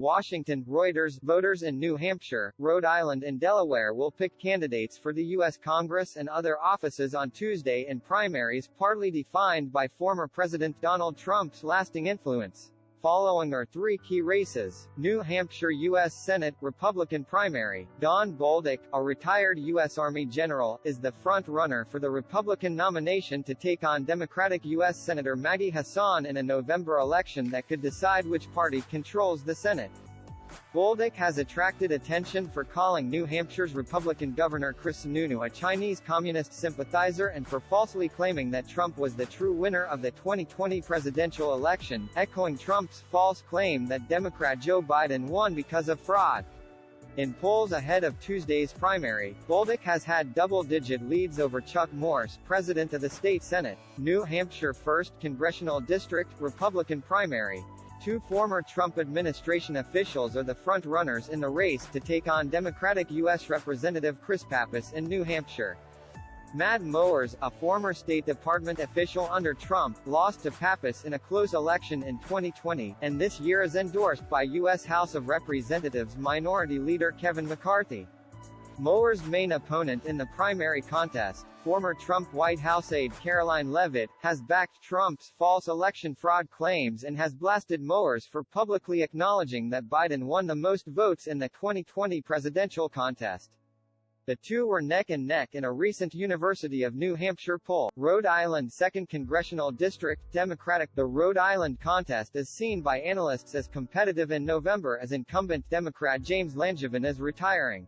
Washington, Reuters. Voters in New Hampshire, Rhode Island and Delaware will pick candidates for the U.S. Congress and other offices on Tuesday in primaries partly defined by former President Donald Trump's lasting influence. Following are three key races. New Hampshire U.S. Senate, Republican primary. Don Bolduc, a retired U.S. Army general, is the front-runner for the Republican nomination to take on Democratic U.S. Senator Maggie Hassan in a November election that could decide which party controls the Senate. Bolduc has attracted attention for calling New Hampshire's Republican Governor Chris Sununu a Chinese communist sympathizer and for falsely claiming that Trump was the true winner of the 2020 presidential election, echoing Trump's false claim that Democrat Joe Biden won because of fraud. In polls ahead of Tuesday's primary, Bolduc has had double-digit leads over Chuck Morse, president of the state Senate. New Hampshire 1st Congressional District, Republican primary. Two former Trump administration officials are the front-runners in the race to take on Democratic U.S. Representative Chris Pappas in New Hampshire. Matt Mowers, a former State Department official under Trump, lost to Pappas in a close election in 2020, and this year is endorsed by U.S. House of Representatives Minority Leader Kevin McCarthy. Mowers' main opponent in the primary contest, former Trump White House aide Caroline Leavitt, has backed Trump's false election fraud claims and has blasted Mowers for publicly acknowledging that Biden won the most votes in the 2020 presidential contest. The two were neck and neck in a recent University of New Hampshire poll. Rhode Island 2nd Congressional District, Democratic. The Rhode Island contest is seen by analysts as competitive in November as incumbent Democrat James Langevin is retiring.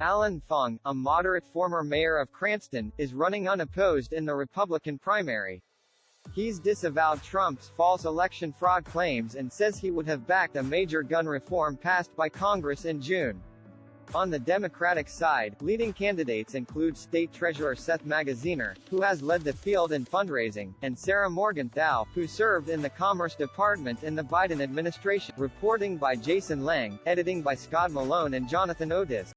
Alan Fung, a moderate former mayor of Cranston, is running unopposed in the Republican primary. He's disavowed Trump's false election fraud claims and says he would have backed a major gun reform passed by Congress in June. On the Democratic side, leading candidates include State Treasurer Seth Magaziner, who has led the field in fundraising, and Sarah Morgenthau, who served in the Commerce Department in the Biden administration. Reporting by Jason Lang, editing by Scott Malone and Jonathan Otis.